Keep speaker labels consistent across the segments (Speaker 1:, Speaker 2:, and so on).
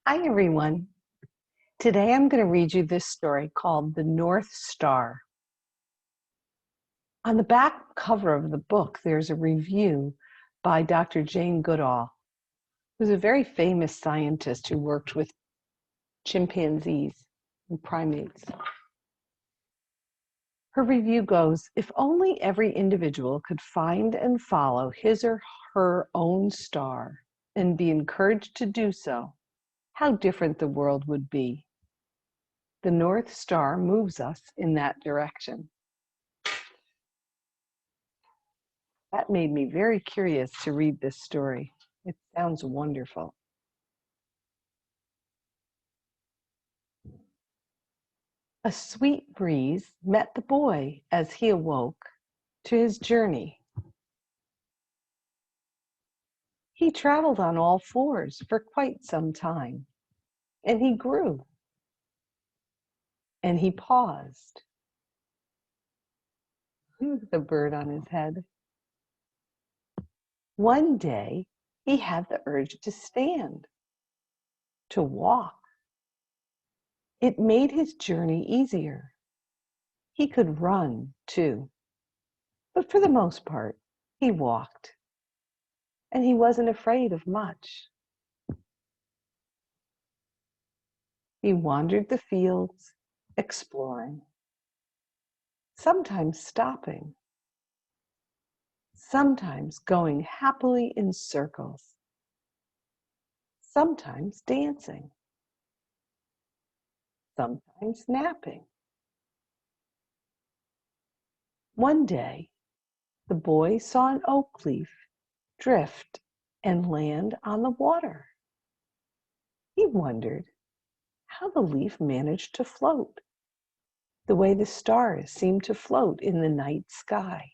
Speaker 1: Hi, everyone. Today I'm going to read you this story called The North Star. On the back cover of the book, there's a review by Dr. Jane Goodall, who's a very famous scientist who worked with chimpanzees and primates. Her review goes, "If only every individual could find and follow his or her own star and be encouraged to do so, how different the world would be. The North Star moves us in that direction." That made me very curious to read this story. It sounds wonderful. A sweet breeze met the boy as he awoke to his journey. He traveled on all fours for quite some time, and he grew, and he paused. The bird on his head. One day, he had the urge to stand, to walk. It made his journey easier. He could run, too, but for the most part, he walked, and he wasn't afraid of much. He wandered the fields, exploring, sometimes stopping, sometimes going happily in circles, sometimes dancing, sometimes napping. One day, the boy saw an oak leaf drift and land on the water. He wondered how the leaf managed to float, the way the stars seemed to float in the night sky.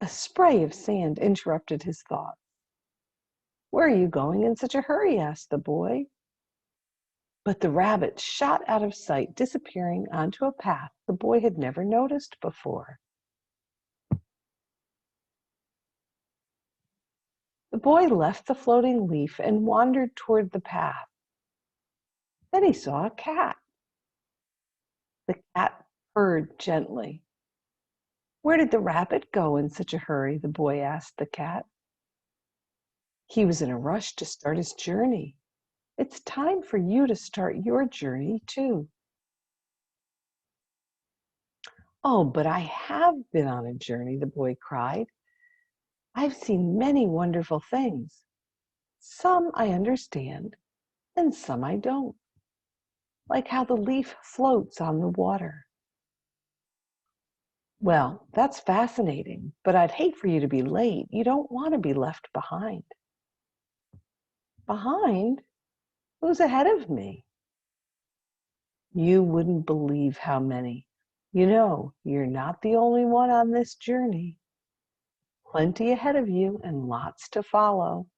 Speaker 1: A spray of sand interrupted his thoughts. "Where are you going in such a hurry?" asked the boy. But the rabbit shot out of sight, disappearing onto a path the boy had never noticed before. The boy left the floating leaf and wandered toward the path. Then he saw a cat. The cat purred gently. "Where did the rabbit go in such a hurry?" the boy asked the cat. "He was in a rush to start his journey. It's time for you to start your journey, too." "Oh, but I have been on a journey," the boy cried. "I've seen many wonderful things. Some I understand, and some I don't. Like how the leaf floats on the water." "Well, that's fascinating, but I'd hate for you to be late. You don't want to be left behind." "Behind? Who's ahead of me?" "You wouldn't believe how many. You know, you're not the only one on this journey. Plenty ahead of you and lots to follow."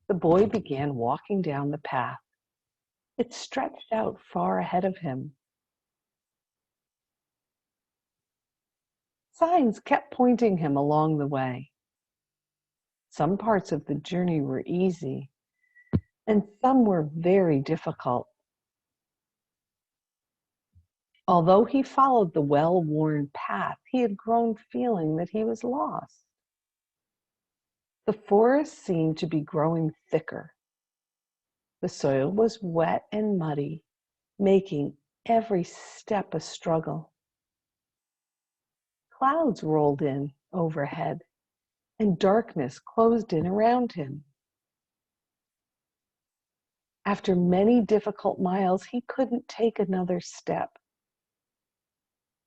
Speaker 1: The boy began walking down the path. It stretched out far ahead of him. Signs kept pointing him along the way. Some parts of the journey were easy, and some were very difficult. Although he followed the well-worn path, he had grown feeling that he was lost. The forest seemed to be growing thicker. The soil was wet and muddy, making every step a struggle. Clouds rolled in overhead, and darkness closed in around him. After many difficult miles, he couldn't take another step.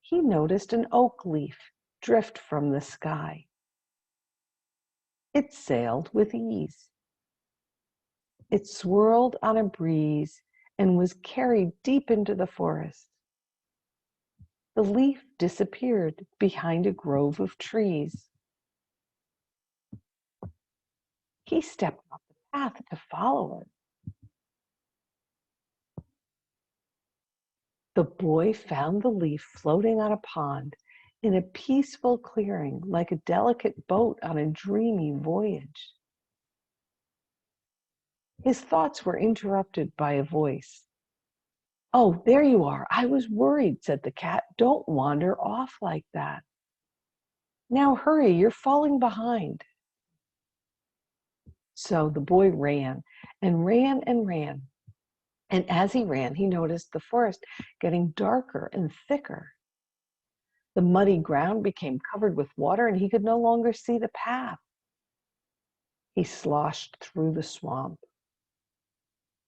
Speaker 1: He noticed an oak leaf drift from the sky. It sailed with ease. It swirled on a breeze and was carried deep into the forest. The leaf disappeared behind a grove of trees. He stepped off the path to follow it. The boy found the leaf floating on a pond in a peaceful clearing, like a delicate boat on a dreamy voyage. His thoughts were interrupted by a voice. "Oh, there you are. I was worried," said the cat. "Don't wander off like that. Now hurry, you're falling behind." So the boy ran and ran and ran. And as he ran, he noticed the forest getting darker and thicker. The muddy ground became covered with water, and he could no longer see the path. He sloshed through the swamp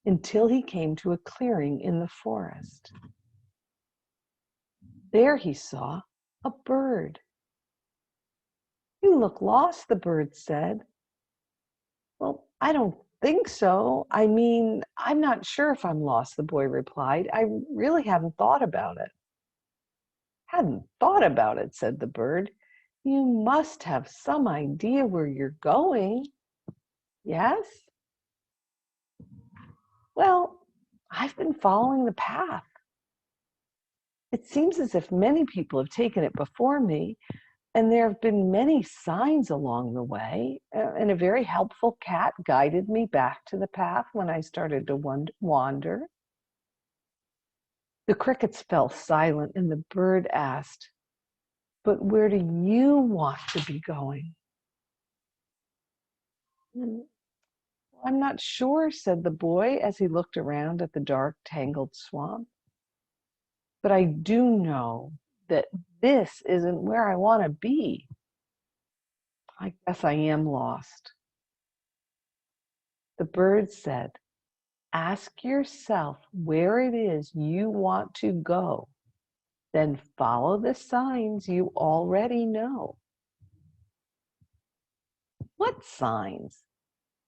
Speaker 1: until he came to a clearing in the forest. There he saw a bird. "You look lost," the bird said. "Well, I don't think so. I mean, I'm not sure if I'm lost," the boy replied. "I really haven't thought about it." "Hadn't thought about it," said the bird. "You must have some idea where you're going." "Yes?" "Well, I've been following the path. It seems as if many people have taken it before me, and there have been many signs along the way, and a very helpful cat guided me back to the path when I started to wander." The crickets fell silent, and the bird asked, "But where do you want to be going?" "I'm not sure," said the boy as he looked around at the dark, tangled swamp. "But I do know that this isn't where I want to be. I guess I am lost." The bird said, "Ask yourself where it is you want to go. Then follow the signs you already know." "What signs?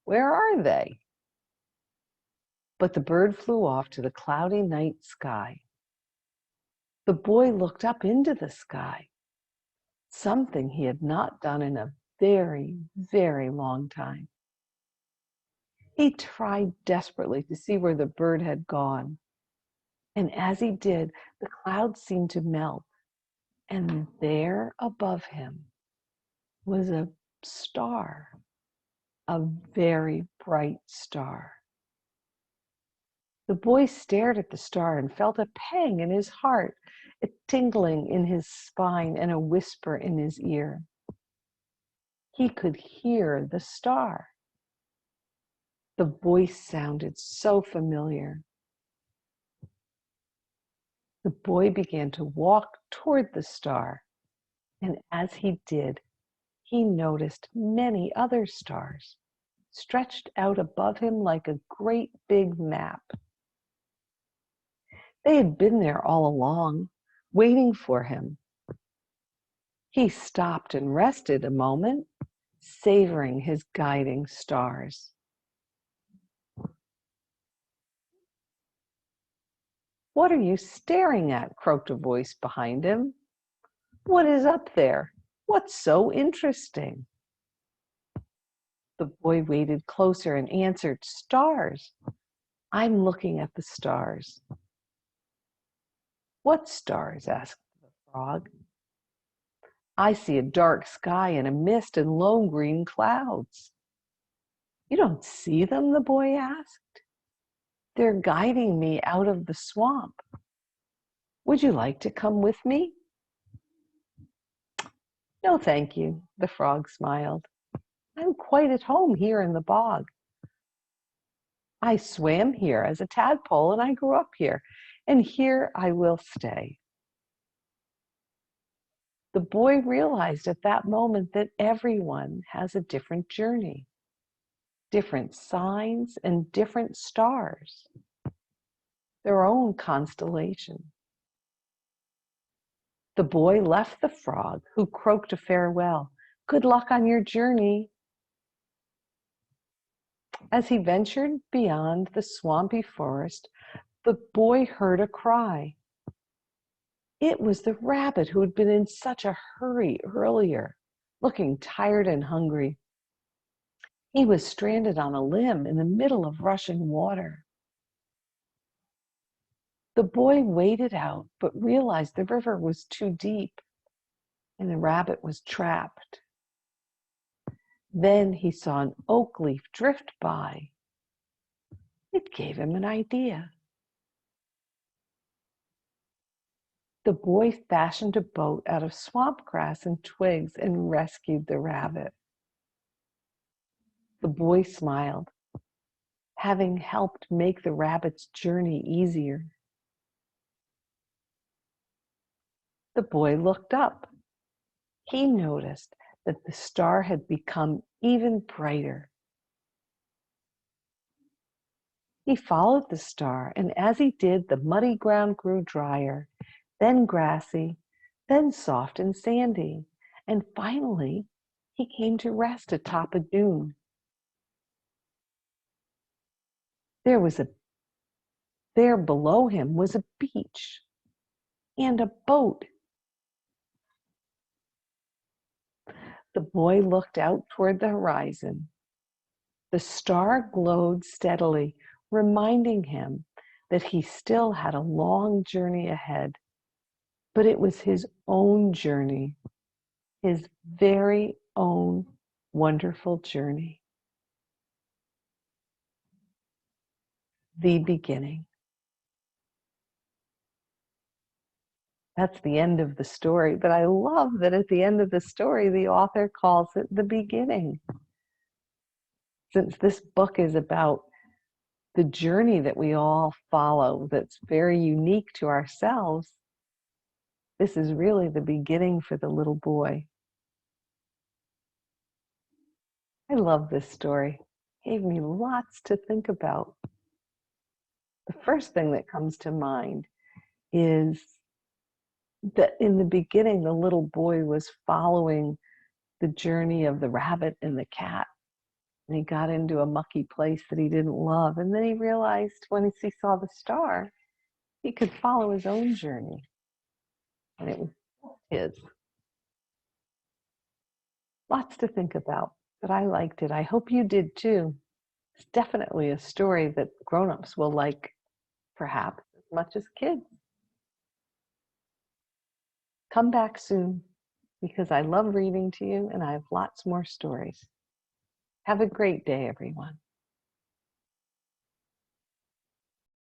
Speaker 1: Where are they?" But the bird flew off to the cloudy night sky. The boy looked up into the sky, something he had not done in a very, very long time. He tried desperately to see where the bird had gone. And as he did, the clouds seemed to melt. And there above him was a star, a very bright star. The boy stared at the star and felt a pang in his heart, a tingling in his spine, and a whisper in his ear. He could hear the star. The voice sounded so familiar. The boy began to walk toward the star, and as he did, he noticed many other stars stretched out above him like a great big map. They had been there all along, waiting for him. He stopped and rested a moment, savoring his guiding stars. "What are you staring at?" croaked a voice behind him. "What is up there? What's so interesting?" The boy waded closer and answered, "Stars. I'm looking at the stars." "What stars?" asked the frog. "I see a dark sky and a mist and low green clouds." "You don't see them?" the boy asked. "They're guiding me out of the swamp. Would you like to come with me?" "No, thank you," the frog smiled. "I'm quite at home here in the bog. I swam here as a tadpole and I grew up here, and here I will stay." The boy realized at that moment that everyone has a different journey, different signs, and different stars, their own constellation. The boy left the frog, who croaked a farewell. "Good luck on your journey." As he ventured beyond the swampy forest, the boy heard a cry. It was the rabbit who had been in such a hurry earlier, looking tired and hungry. He was stranded on a limb in the middle of rushing water. The boy waded out, but realized the river was too deep and the rabbit was trapped. Then he saw an oak leaf drift by. It gave him an idea. The boy fashioned a boat out of swamp grass and twigs and rescued the rabbit. The boy smiled, having helped make the rabbit's journey easier. The boy looked up. He noticed that the star had become even brighter. He followed the star, and as he did, the muddy ground grew drier, then grassy, then soft and sandy, and finally he came to rest atop a dune. There below him was a beach and a boat. The boy looked out toward the horizon. The star glowed steadily, reminding him that he still had a long journey ahead. But it was his own journey, his very own wonderful journey. The beginning. That's the end of the story, but I love that at the end of the story, the author calls it the beginning. Since this book is about the journey that we all follow that's very unique to ourselves, this is really the beginning for the little boy. I love this story. It gave me lots to think about. The first thing that comes to mind is that in the beginning, the little boy was following the journey of the rabbit and the cat. And he got into a mucky place that he didn't love. And then he realized when he saw the star, he could follow his own journey. And it was his. Lots to think about, but I liked it. I hope you did too. It's definitely a story that grown-ups will like, perhaps, as much as kids. Come back soon, because I love reading to you and I have lots more stories. Have a great day, everyone.